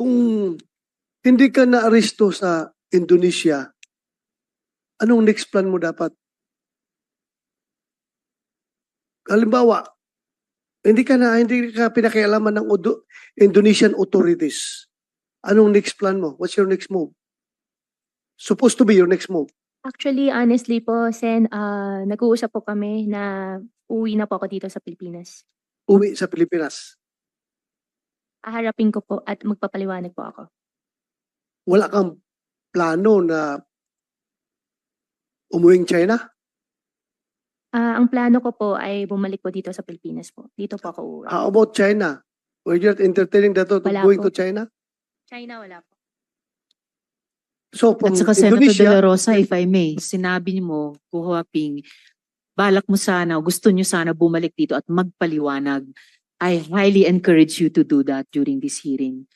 kung hindi ka na-aresto sa Indonesia, anong next plan mo dapat? Halimbawa, hindi ka pinakialaman ng Indonesian authorities. Anong next plan mo? What's your next move? Supposed to be your next move. Actually, honestly po, Sen, nag-uusap po kami na uwi na po ako dito sa Pilipinas. Uwi sa Pilipinas. Haharapin ko po at magpapaliwanag po ako. Wala kang plano na umuwing China? Ang plano ko po ay bumalik po dito sa Pilipinas po. Dito po ako uuwi. How about China? Were you entertaining that thought of Wala going po. to China? China, wala po. So from At saka Senator De Indonesia, La Rosa, if I may, sinabi niyo mo, Kuya Ping, balak mo sana, gusto niyo sana bumalik dito at magpaliwanag. I highly encourage you to do that during this hearing.